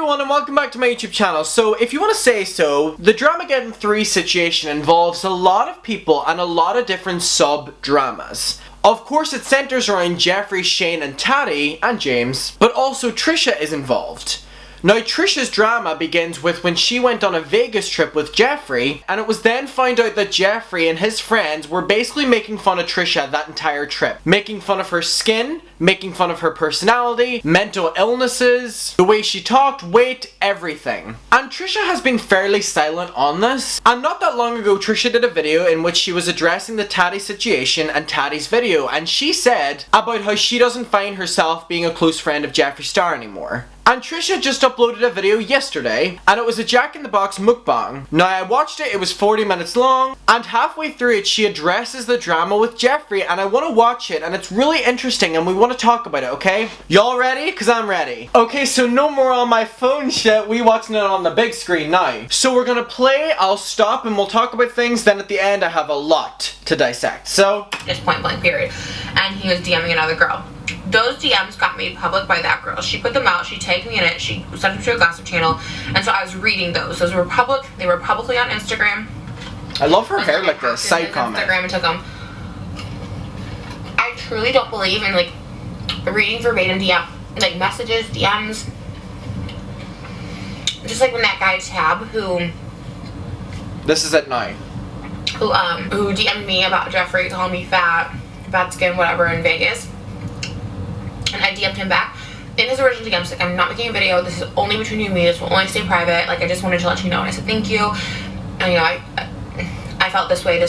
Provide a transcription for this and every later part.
everyone and welcome back to my YouTube channel. So if you want to say so, the Dramageddon 3 situation involves a lot of people and a lot of different sub-dramas. Of course it centers around Jeffree, Shane and Taddy and James, but also Trisha is involved. Now Trisha's drama begins with when she went on a Vegas trip with Jeffree, and it was then found out that Jeffree and his friends were basically making fun of Trisha that entire trip. Making fun of her skin, making fun of her personality, mental illnesses, the way she talked, weight, everything. And Trisha has been fairly silent on this. And not that long ago Trisha did a video in which she was addressing the Taddy situation and Taddy's video, and she said about how she doesn't find herself being a close friend of Jeffree Star anymore. And Trisha just uploaded a video yesterday, and it was a Jack in the Box mukbang. Now I watched it, it was 40 minutes long, and halfway through it she addresses the drama with Jeffree, and I want to watch it, and it's really interesting, and we want to talk about it, okay? Y'all ready? Cause I'm ready. Okay, so no more on my phone shit, we watching it on the big screen now. So we're gonna play, I'll stop, and we'll talk about things, then at the end I have a lot to dissect, so. Just point blank period. And he was DMing another girl. Those DMs got made public by that girl. She put them out, she tagged me in it, she sent them to a gossip channel, and so I was reading those. Those were public, they were publicly on Instagram. I love her hair like this, side comment. Instagram and took them. I truly don't believe in like reading verbatim DM, like messages, DMs. Just like when that guy Tab who... This is at night. Who DM'd me about Jeffree calling me fat, bad skin, whatever in Vegas. And I DM'd him back. In his original DMs, like, I'm not making a video, this is only between you and me, this will only stay private, like, I just wanted to let you know, and I said thank you, and, you know, I felt this way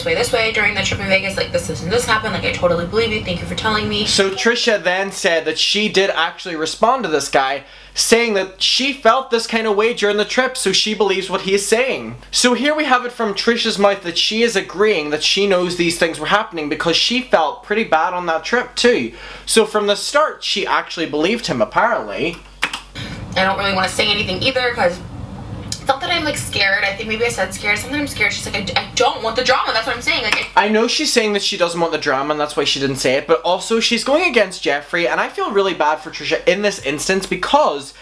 during the trip in Vegas, like, this and this happened, like, I totally believe you, thank you for telling me. So Trisha then said that she did actually respond to this guy, saying that she felt this kind of way during the trip, so she believes what he is saying. So here we have it from Trisha's mouth that she is agreeing that she knows these things were happening because she felt pretty bad on that trip too. So from the start, she actually believed him, apparently. I don't really want to say anything either because it's not that I'm like scared. I think maybe I said scared. Something I'm scared. She's like, I don't want the drama. That's what I'm saying. Like, I know she's saying that she doesn't want the drama and that's why she didn't say it, but also she's going against Jeffree, and I feel really bad for Trisha in this instance because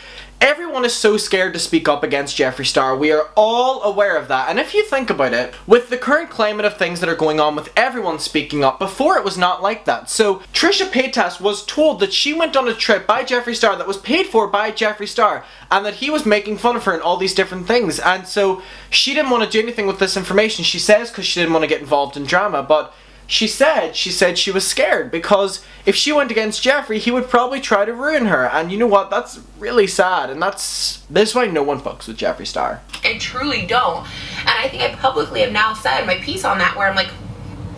everyone is so scared to speak up against Jeffree Star. We are all aware of that. And if you think about it, with the current climate of things that are going on with everyone speaking up, before it was not like that. So Trisha Paytas was told that she went on a trip by Jeffree Star that was paid for by Jeffree Star, and that he was making fun of her and all these different things. And so she didn't want to do anything with this information, she says, because she didn't want to get involved in drama. But she said she was scared because if she went against Jeffree, he would probably try to ruin her. And you know what? That's really sad. And this is why no one fucks with Jeffree Star. I truly don't. And I think I publicly have now said my piece on that where I'm like,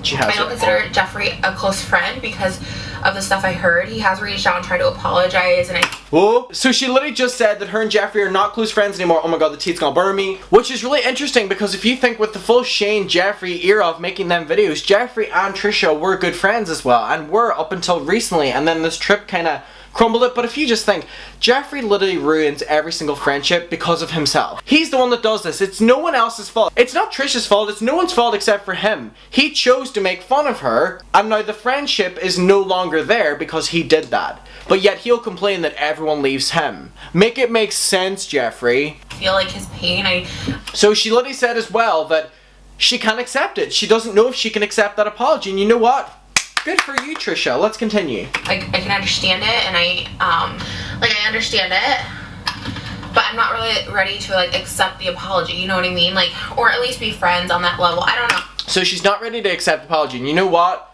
I don't consider Jeffree a close friend because of the stuff I heard. He has reached out and tried to apologize, and Whoa. So she literally just said that her and Jeffree are not close friends anymore. Oh my god, the tea's gonna burn me. Which is really interesting because if you think with the full Shane Jeffree era of making them videos, Jeffree and Trisha were good friends as well, and were up until recently, and then this trip kind of crumbled it. But if you just think, Jeffree literally ruins every single friendship because of himself. He's the one that does this. It's no one else's fault. It's not Trisha's fault. It's no one's fault except for him. He chose to make fun of her, and now the friendship is no longer there because he did that. But yet he'll complain that everyone leaves him. Make it make sense, Jeffree. I feel like his pain, So she literally said as well that she can't accept it. She doesn't know if she can accept that apology, and you know what? Good for you, Trisha. Let's continue. I can understand it, and I understand it, but I'm not really ready to like accept the apology, you know what I mean? Like, or at least be friends on that level. I don't know. So she's not ready to accept the apology, and you know what?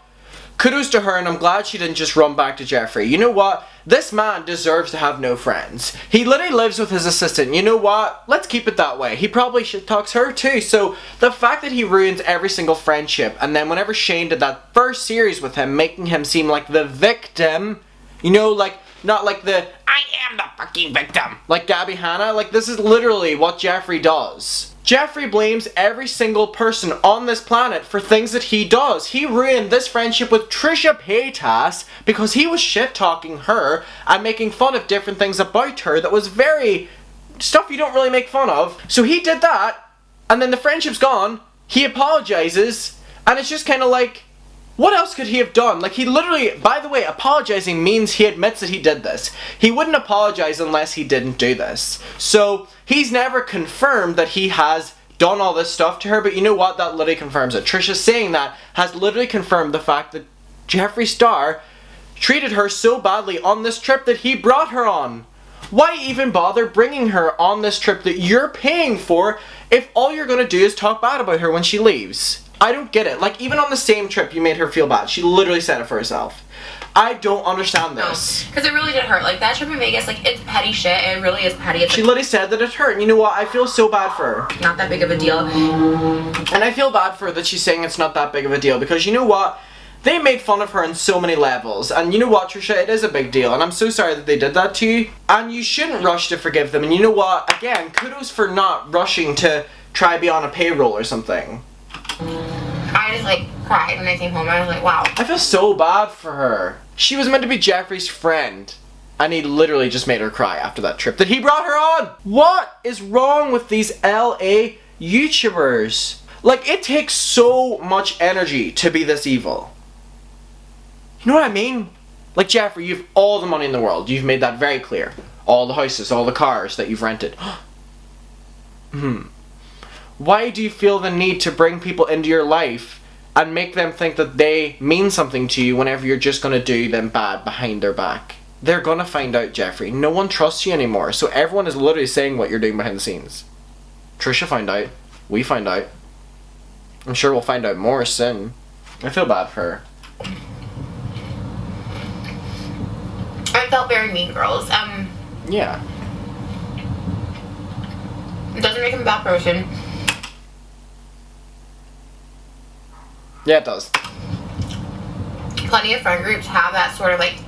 Kudos to her, and I'm glad she didn't just run back to Jeffree. You know what? This man deserves to have no friends. He literally lives with his assistant. You know what? Let's keep it that way. He probably shit talks her too. So the fact that he ruins every single friendship, and then whenever Shane did that first series with him, making him seem like the victim, you know, like, not like the, I am the fucking victim, like Gabby Hanna, like this is literally what Jeffree does. Jeffree blames every single person on this planet for things that he does. He ruined this friendship with Trisha Paytas because he was shit-talking her and making fun of different things about her that was very stuff you don't really make fun of. So he did that, and then the friendship's gone, he apologizes, and it's just kind of like, What else could he have done? Like, he literally, by the way, apologizing means he admits that he did this. He wouldn't apologize unless he didn't do this. So, he's never confirmed that he has done all this stuff to her, but you know what? That literally confirms it. Trisha saying that has literally confirmed the fact that Jeffree Star treated her so badly on this trip that he brought her on. Why even bother bringing her on this trip that you're paying for if all you're gonna do is talk bad about her when she leaves? I don't get it. Like, even on the same trip, you made her feel bad. She literally said it for herself. I don't understand this. Because it really did hurt. Like, that trip in Vegas, like, it's petty shit. It really is petty. It's she literally said that it hurt. And you know what? I feel so bad for her. not that big of a deal. And I feel bad for her that she's saying it's not that big of a deal. Because you know what? They made fun of her on so many levels. And you know what, Trisha? It is a big deal. And I'm so sorry that they did that to you. And you shouldn't rush to forgive them. And you know what? Again, kudos for not rushing to try be on a payroll or something. I just, like, cried when I came home. I was like, wow. I feel so bad for her. She was meant to be Jeffree's friend. And he literally just made her cry after that trip that he brought her on. What is wrong with these LA YouTubers? Like, it takes so much energy to be this evil. You know what I mean? Like, Jeffree, you have all the money in the world. You've made that very clear. All the houses, all the cars that you've rented. Why do you feel the need to bring people into your life and make them think that they mean something to you whenever you're just going to do them bad behind their back? They're going to find out, Jeffree. No one trusts you anymore. So everyone is literally saying what you're doing behind the scenes. Trisha found out. We find out. I'm sure we'll find out more soon. I feel bad for her. I felt very Mean Girls. Yeah. It doesn't make him a bad person. Yeah, it does. Plenty of friend groups have that sort of, like,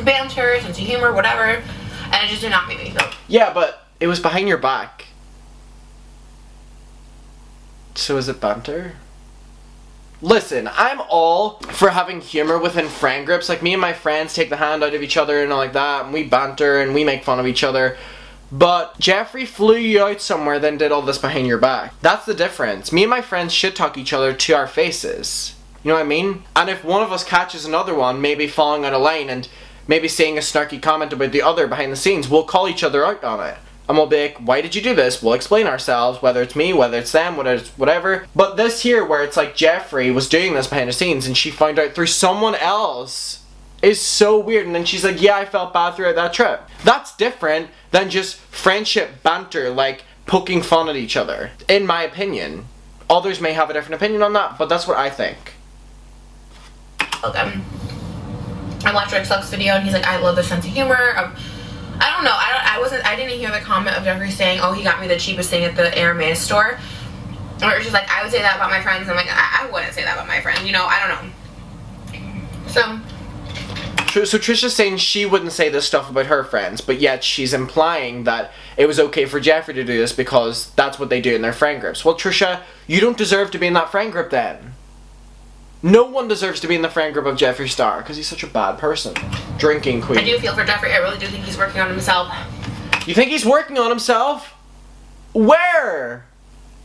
banter, sense of humor, whatever, and it just did not make me feel. Yeah, but it was behind your back. So is it banter? Listen, I'm all for having humor within friend groups. Like, me and my friends take the hand out of each other and all like that, and we banter and we make fun of each other. But Jeffree flew you out somewhere, then did all this behind your back. That's the difference. Me and my friends shit talk each other to our faces. You know what I mean? And if one of us catches another one, maybe falling out of line and maybe saying a snarky comment about the other behind the scenes, we'll call each other out on it. And we'll be like, why did you do this? We'll explain ourselves, whether it's me, whether it's them, whether it's whatever. But this here, where it's like Jeffree was doing this behind the scenes and she found out through someone else, is so weird. And then she's like, yeah, I felt bad throughout that trip. That's different than just friendship banter, like poking fun at each other, in my opinion. Others may have a different opinion on that, but that's what I think. Okay. I watched Rick Suck's video and he's like, I love the sense of humor. I don't know. I didn't hear the comment of Jeffree saying, oh, he got me the cheapest thing at the Hermes store. Or it's just like, I would say that about my friends. I'm like, I wouldn't say that about my friends. You know, I don't know. So Trisha's saying she wouldn't say this stuff about her friends, but yet she's implying that it was okay for Jeffree to do this because that's what they do in their friend groups. Well, Trisha, you don't deserve to be in that friend group then. No one deserves to be in the friend group of Jeffree Star because he's such a bad person. Drinking queen. I do feel for Jeffree. I really do think he's working on himself. You think he's working on himself? Where?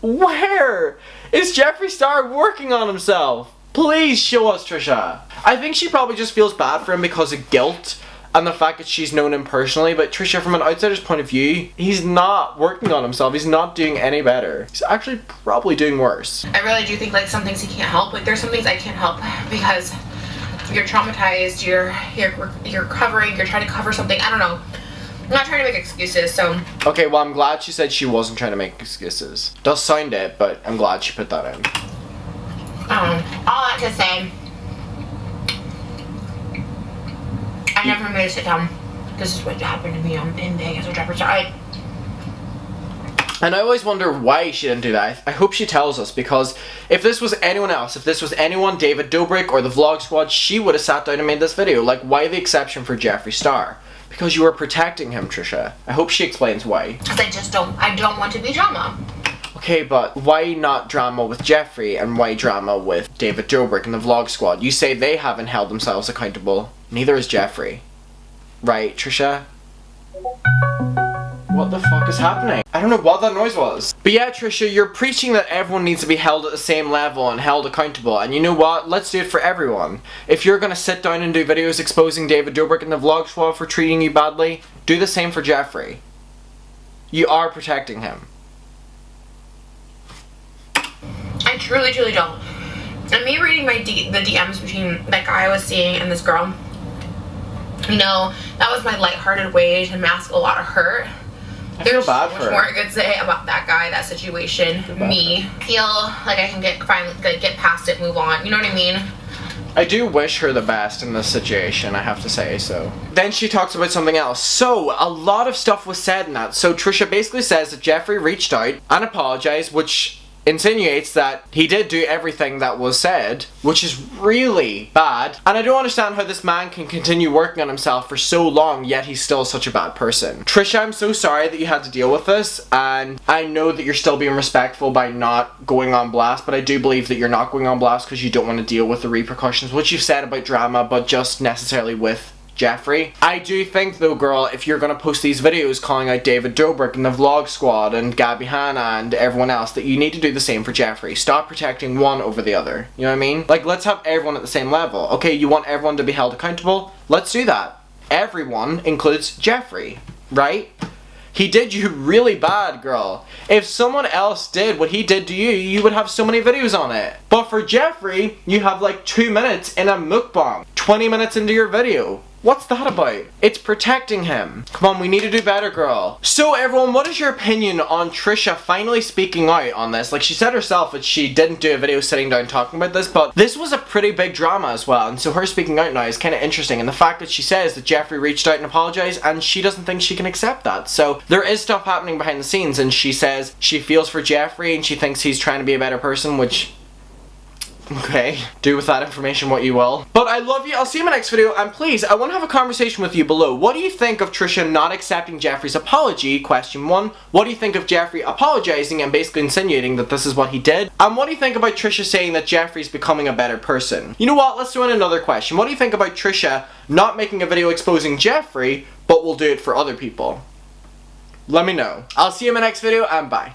Where is Jeffree Star working on himself? Please show us, Trisha. I think she probably just feels bad for him because of guilt and the fact that she's known him personally. But Trisha, from an outsider's point of view, he's not working on himself. He's not doing any better. He's actually probably doing worse. I really do think, like, some things he can't help. Like, there's some things I can't help because you're traumatized, you're covering, you're trying to cover something. I don't know. I'm not trying to make excuses, so. Okay, well, I'm glad she said she wasn't trying to make excuses. Does sound it, but I'm glad she put that in. All that to say, I never made a sit down. This is what happened to me in Vegas with Jeffree Star. And I always wonder why she didn't do that. I hope she tells us, because if this was anyone else, if this was anyone, David Dobrik or the Vlog Squad, she would have sat down and made this video. Like, why the exception for Jeffree Star? Because you were protecting him, Trisha. I hope she explains why. Because I don't want to be drama. Okay, but why not drama with Jeffree and why drama with David Dobrik and the Vlog Squad? You say they haven't held themselves accountable. Neither has Jeffree. Right, Trisha? What the fuck is happening? I don't know what that noise was. But yeah, Trisha, you're preaching that everyone needs to be held at the same level and held accountable. And you know what? Let's do it for everyone. If you're gonna sit down and do videos exposing David Dobrik and the vlog squad for treating you badly, do the same for Jeffree. You are protecting him. I truly, truly don't. And me reading the DMs between that guy I was seeing and this girl, you know, that was my lighthearted way to mask a lot of hurt. There's so much more I could say about that guy, that situation, me. Feel like I can get past it, move on. You know what I mean? I do wish her the best in this situation, I have to say so. Then she talks about something else. So, a lot of stuff was said in that. So Trisha basically says that Jeffree reached out and apologized, which insinuates that he did do everything that was said, which is really bad. And I don't understand how this man can continue working on himself for so long, yet he's still such a bad person. Trisha, I'm so sorry that you had to deal with this, and I know that you're still being respectful by not going on blast, but I do believe that you're not going on blast because you don't want to deal with the repercussions, which you've said about drama, but just necessarily with Jeffree. I do think though, girl, if you're gonna post these videos calling out David Dobrik and the vlog squad and Gabby Hanna and everyone else, that you need to do the same for Jeffree. Stop protecting one over the other. You know what I mean? Like, let's have everyone at the same level. Okay, you want everyone to be held accountable? Let's do that. Everyone includes Jeffree, right? He did you really bad, girl. If someone else did what he did to you, you would have so many videos on it. But for Jeffree, you have like 2 minutes in a mukbang. 20 minutes into your video. What's that about? It's protecting him. Come on, we need to do better, girl. So everyone, what is your opinion on Trisha finally speaking out on this? Like, she said herself that she didn't do a video sitting down talking about this, but this was a pretty big drama as well, and so her speaking out now is kind of interesting. And the fact that she says that Jeffree reached out and apologized, and she doesn't think she can accept that. So there is stuff happening behind the scenes, and she says she feels for Jeffree and she thinks he's trying to be a better person, which... okay, do with that information what you will. But I love you, I'll see you in my next video, and please, I want to have a conversation with you below. What do you think of Trisha not accepting Jeffree's apology, question 1? What do you think of Jeffree apologizing and basically insinuating that this is what he did? And what do you think about Trisha saying that Jeffree's becoming a better person? You know what, let's do another question. What do you think about Trisha not making a video exposing Jeffree, but will do it for other people? Let me know. I'll see you in my next video, and bye.